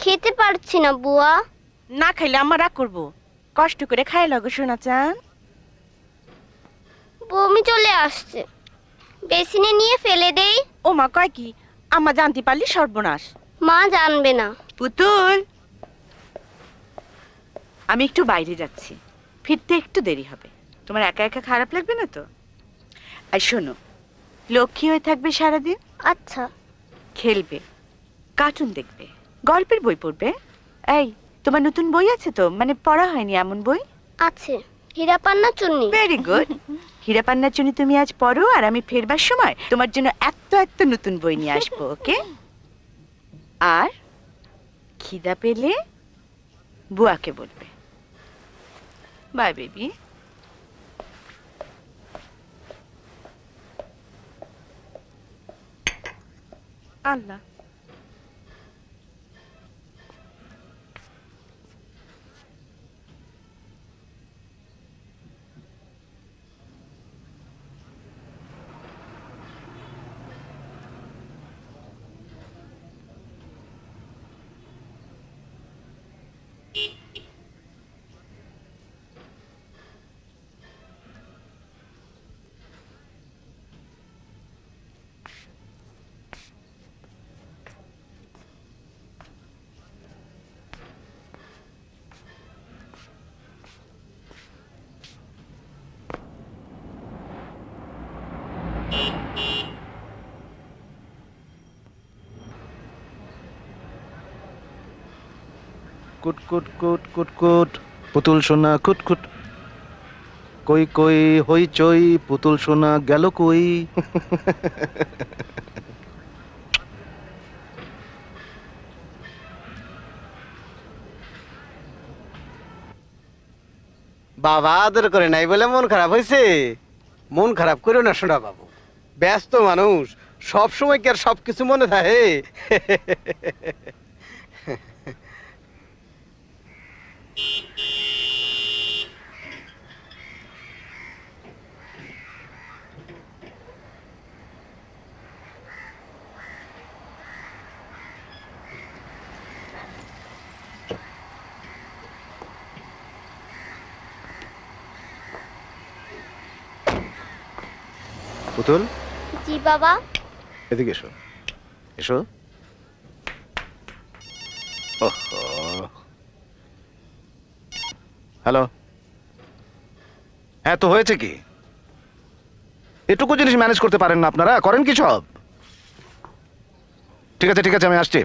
খেতে পারছি না বুয়া। না খাইলে আমার রাগ করবো। কষ্ট করে খাই লাগো শোনা চান। বমি চলে আসছে, বেসিনে নিয়ে ফেলে দেই। ও মা কয় কি, আম্মা জানতে পারলি সর্বনাশ। মা জানবে না। পুতুল, আমি একটু বাইরে যাচ্ছি, ফিরতে একটু দেরি হবে। তোমার একা একা খারাপ লাগবে না তো? আর শোনো, লক্ষ্মী হয়ে থাকবে সারাদিন। আচ্ছা। খেলবে, কার্টুন দেখবে, গল্পের বই পড়বে। এই, তোমার নতুন বই আছে তো? মানে পড়া হয়নি এমন বই? আছে, হীরা পান্না চুন্নি। Very good. হীরা পান্নার জন্য তুমি আজ পড়ো, আর আমি ফেরবার সময় তোমার জন্য এত এত নতুন বই নিয়ে আসবো। ওকে? আর খিদা পেলে বুয়াকে বলবে। Bye baby. আল্লাহ, কুট কুট কুট কুট কুট পুতুল সোনা কুট কুট। কই কই হই চই পুতুল সোনা গেল কই। বাবা আদর করে নাই বলে মন খারাপ হয়েছে? মন খারাপ করো না শোনা বাবু, ব্যস্ত মানুষ, সব সময় কি আর সবকিছু মনে থাকে? পুতুল, জি বাবা। এদিকে এসো, এসো। ওহো, হ্যালো। হ্যাঁ, তো হয়েছে কি? এটুকু জিনিস ম্যানেজ করতে পারেন না আপনারা? করেন কি সব? ঠিক আছে ঠিক আছে, আমি আসছি।